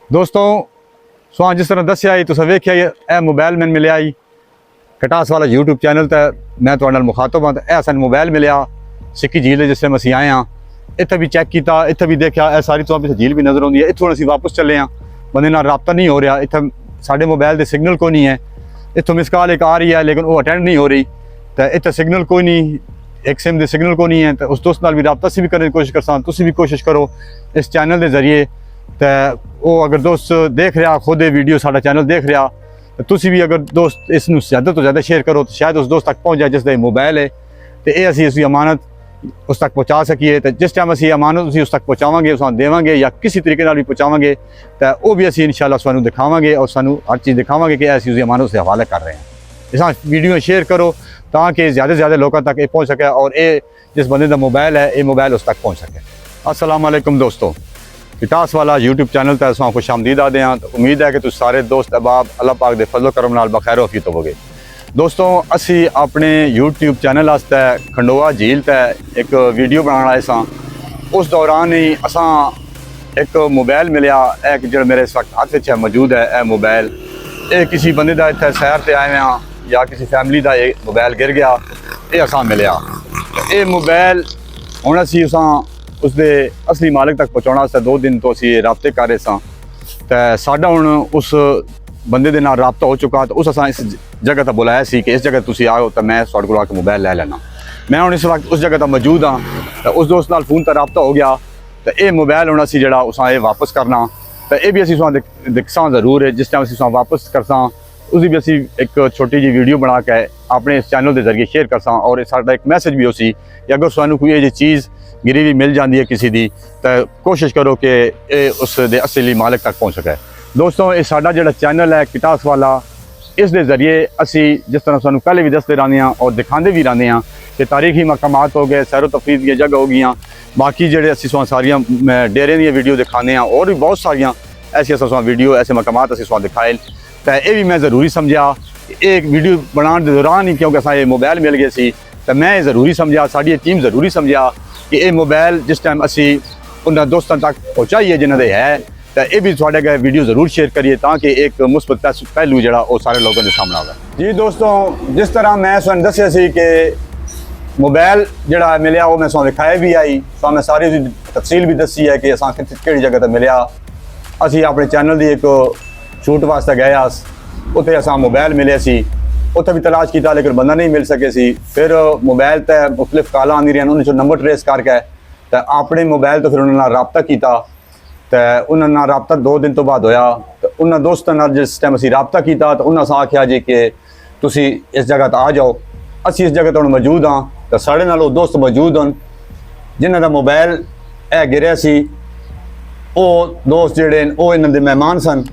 दोस्तों सो जिस तरह दसिया ही तुसें वेख्या यह मोबाइल मैंने मिले आई कटास वाला यूट्यूब चैनल तो मैं तुहाडे नाल मुखातब हाँ। यह सानू मोबाइल मिलया सिक्की झील जिस टाइम असीं आए हाँ, इत्थे भी चैक किया, इत्थे भी देखा, यह सारी तो झील भी नज़र आती है। इत्थों असीं वापस चले हाँ, बंदे नाल राबता नहीं हो रहा, इत्थे साडे मोबाइल के सिग्नल कोई नहीं है। इत्थों मिस कॉल एक आ रही है लेकिन वो अटेंड नहीं हो रही, तो इत्थे सिग्नल कोई नहीं, एक सिम के सिग्नल को नहीं है। तो उस दोस्त नाल भी राबता भी करने की कोशिश करसा, तुसीं भी कोशिश करो इस चैनल के जरिए। तो वो अगर दोस्त देख रहा खुद ये वीडियो साडा चैनल देख रहा, तो तुसीं भी अगर दोस्त इसनूं ज़्यादा तो ज़्यादा शेयर करो तो शायद उस दोस्त तक पहुँच जाए जिसका मोबाइल है। तो ये असीं उसकी अमानत उस तक पहुँचा सकीए। तो जिस टाइम असीं अमानत उस तक पहुँचावांगे, उस देवांगे या किसी तरीके नाल भी पहुँचावांगे, तो वो भी असीं इंशाअल्लाह सानू दिखावांगे और सानू हर चीज़ दिखावांगे कि असीं उसकी अमानत से हवाले कर रहे हैं। इस वीडियो शेयर करो ताकि ज़्यादा से ज़्यादा लोगों तक ये पहुँच सके और ये जिस बंदे का मोबाइल है ये मोबाइल उस तक पहुँच सके। अस्सलाम वालेकुम दोस्तों, कटास वाला यूट्यूब चैनल तक असां खुश आमदीद आते हैं। तो उम्मीद है कि तुम सारे दोस्त अहबाब अल्लाह पाक दे फजलो करम नाल बखैर वफीत होवोगे। दोस्तों असी अपने यूट्यूब चैनल वास्ते खंडोआ झील तक एक वीडियो बनाना आए सां। उस दौरान ही असां एक मोबाइल मिलया, एक जो मेरे इस वक्त हाथ में मौजूद है। यह मोबाइल ये किसी बंदे का इत्थे सैर से आए हैं या किसी फैमिली का ये मोबाइल गिर गया, ये असां मिलया। ये मोबाइल हुण असीं उसके असली मालिक तक पहुँचाने 2 दिन तो असीं राबते कर रहे सां। तो साडा हुण उस बंदे दे नाल राबता हो चुका। तो उस असां इस जगह तक बुलाया सी कि इस जगह तुसीं आओ तो मैं तुहाडे कोल आके मोबाइल लै लैना। मैं हुण इस वक्त उस जगह तक मौजूद हाँ। तो उस दोस्त नाल फोन पर राबता हो गया। तो ये मोबाइल हुण असीं जिहड़ा उसां ये वापस करना, तो ये भी असीं तुहां दिखां ज़रूर है। जिस टाइम असीं वापस करसां उसकी भी असीं एक छोटी जी वीडियो बना के अपने इस चैनल के जरिए शेयर करसां और साडा एक मैसेज भी उसी कि अगर सानू कोई ये चीज़ गिरी भी मिल जाती है किसी की, तो कोशिश करो कि उस दे असली मालिक तक पहुँच सके। दोस्तों ये साडा जिहड़ा चैनल है कटास वाला, इस दे जरिए असी जिस तरह सानू पहले भी दसते रहने हैं और दिखाते भी रहने हैं कि तारीखी मकामात हो गए, सैरो तफरीह दी जगह हो गई, बाकी जेडे असी सारिया डेरे दी वीडियो दिखाने हैं और भी बहुत सारिया ऐसी वीडियो ऐसे मकामात असी दिखाए। तो ये भी मैं ज़रूरी समझा एक वीडियो बनाने के दौरान ही, क्योंकि असा ये मोबाइल मिल गए सी, तो मैं ज़रूरी समझा, साड़ी टीम ज़रूरी समझा कि ये मोबाइल जिस टाइम असी उन्होंने दोस्तों तक पहुँचाइए जिन्होंने है, तो ये भी थोड़े गए वीडियो ज़रूर शेयर करिए ताकि एक मुस्बत पहलू जो वो सारे लोगों के सामने आवे। जी दोस्तों, जिस तरह मैं तुहानू दस्सिया सी कि मोबाइल जोड़ा मिलया वो मैं तुहानू दिखाया भी आई, तो मैं सारी तफसील भी दसी है कि असां किहड़ी जगह पर मिलया। असी अपने चैनल की एक शूट वास्ते गए, उत्थे असां मोबाइल मिले सी, उत्थे भी तलाश किया लेकिन बंदा नहीं मिल सके सी। फिर मोबाइल पर मुख्तलिफ कॉलां आंदी रही, उन्होंने नंबर ट्रेस करके तो अपने मोबाइल तो फिर उन्होंने राबता किया। तो उन्होंने राबता 2 दिन तो बाद होया। तो उन्होंने दोस्तों जिस टाइम असी राबता किया तो उन्होंने आख्या जी कि तुसी इस जगह तो आ जाओ। असी इस जगह तो मौजूद हाँ, तो साढ़े नाल दोस्त मौजूद हैं जिन्हों का मोबाइल ए गिरया सी। वो दोस्त जोड़े वो इन्हों के मेहमान सन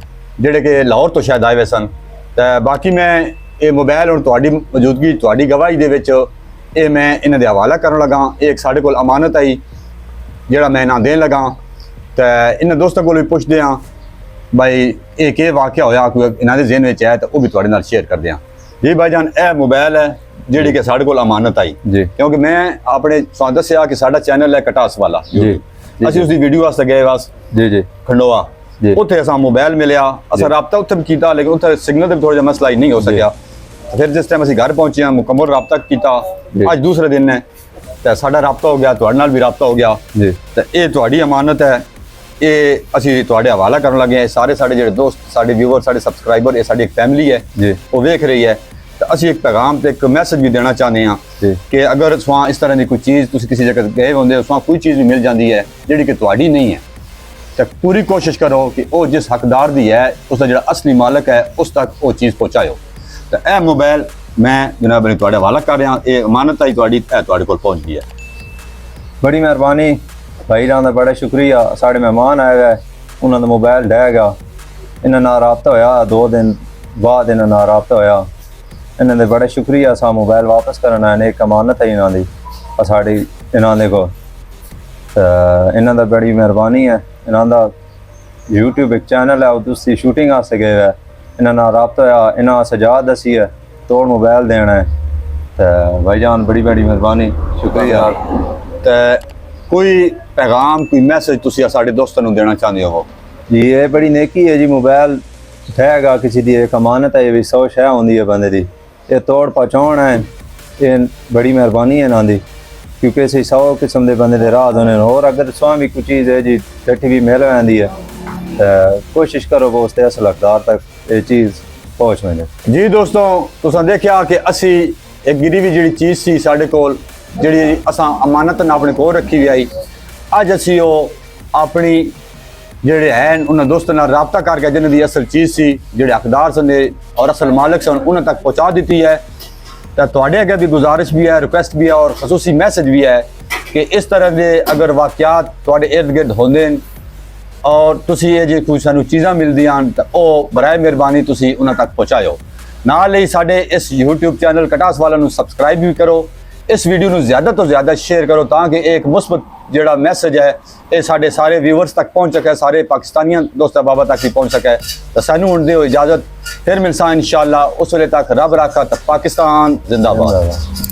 जोड़े कि लाहौर तो शायद आए हुए सन। तो बाकी मैं ये मोबाइल हूँ तुहाडी मौजूदगी तुहाडी गवाही दे विच ये मैं इन्हां दे हवाला करन लगा। एक साढ़े कोल अमानत आई जिहड़ा मैं इन्हां देन लगा। तो इन्हां दोस्तों को भी पुछदे हाँ भाई ये वाक़या होया कोई इन्हां दे ज़हन विच है, तो वो भी तुहाडे नाल शेयर करदे हाँ। जी भाईजान, यह मोबाइल है जिहड़ी कि साढ़े कोल अमानत आई जी, क्योंकि मैं अपने तुहानू दस्सिया कि साडा चैनल है कटास वाला जी, असीं उसकी वीडियो वास्ते गए बस जी जी खंडोआ, उत्थे असां मोबाइल मिलया, असां राबता उत्थे भी कीता लेकिन उत्थे सिग्नल का थोड़ा जिहा मसला ही नहीं हो सकिया। फिर जिस टाइम असीं घर पहुंचे मुकम्मल राबता किया, अज दूसरे दिन है तो साडा राबता हो गया, तुहाडे नाल भी राबता हो गया। तो ये तुहाडी अमानत है, ये असीं तुहाडे हवाला करन लगे हैं। सारे साडे जिहड़े दोस्त, साडे व्यूवर, साडे सबसक्राइबर, ये साडी एक फैमिली है वो वेख रही है। तो असीं एक पैगाम तो एक मैसेज भी देना चाहते हैं कि अगर तुहां इस तरह की कोई चीज़ तुसीं किसी जगह गए होंदे, तुहां कोई चीज़ भी मिल जाती है जिहड़ी कि तुहाडी नहीं है, तो पूरी कोशिश करो कि वो जिस हकदार दी है उसका जो असली मालिक है उस तक वो चीज़ पहुँचाओ। तो यह मोबाइल मैं जनाब ने तुहाडे हवाला कर रहा, ये अमानत आई तुहाडी तुहाडे कोल पहुँच गई है। बड़ी मेहरबानी भाई राम, बड़ा शुक्रिया। साढ़े मेहमान आए गए, उन्होंने मोबाइल ढह गया, इन्होंने राबता होया 2 दिन बाद, इन्होंने राबता होया, इन्होंने बड़ा शुक्रिया। असा मोबाइल वापस करना है, एक अमानत है इन्होंने साड़ी इन्होंने को, तो इन्हों का बड़ी मेहरबानी है। इन्हों का यूट्यूब एक चैनल है उसकी शूटिंग वास्ते गए है, इन्होंने राबता होया, इन्होंने सजा दसी है तोड़ मोबाइल देना है। तो भाईजान बड़ी बड़ी मेहरबानी, शुक्रिया। तो कोई पैगाम कोई मैसेज तुसीं साडे दोस्तों नूं देना चाहते हो? जी ये बड़ी नेकी है जी। मोबाइल हैगा किसी दी एक अमानत है, ये भी 100 शह होंदी है बंदे दी, ये तोड़ पहुँचाउण है, ये बड़ी मेहरबानी है ना दी, क्योंकि इसे 100 किस्म के बंदे दे राज होने। और अगर तुसां भी कोई चीज़ है जी ठठी भी मिल जाती है तो कोशिश करो वो उसके असल हकदार तक ये चीज़ पहुँच वञे। जी दोस्तों, तुसां देखिया कि असी एक गिरी भी जी चीज़ सी साढ़े कोल जी असां अमानत ने अपने कोल रखी हुई आई, अज असी वो अपनी जेडे हैं उन्होंने दोस्तों नाल राबता करके जिन्हें दी असल चीज़ सी जेडे हकदार सन और असल मालिक सन उन्हें तक पहुँचा दी है। तो तुहाडे अगे भी गुजारिश भी है, रिक्वेस्ट भी है और खसूसी मैसेज भी है कि इस तरह के अगर वाकयात तुहाडे इर्द गिर्द होंदे न और तुसी ये जे कोई सानू चीज़ां मिलदियां तो ओ बराए मेहरबानी तुसी उन्हें तक पहुँचाओ। नाल ही साडे इस यूट्यूब चैनल कटास वाला नू सबसक्राइब भी करो, इस वीडियो नू ज़्यादा तो ज़्यादा शेयर करो ताकि एक मुस्बत जेड़ा मैसेज है ये साढ़े सारे व्यूवर्स तक पहुँच सके, सारे पाकिस्तानियों दोस्तों बाबा तक भी पहुँच सके। तो सानू हुण दिओ इजाज़त, फिर मिलसा इंशाअल्लाह, उस वेले तक रब राखा। तो पाकिस्तान जिंदाबाद।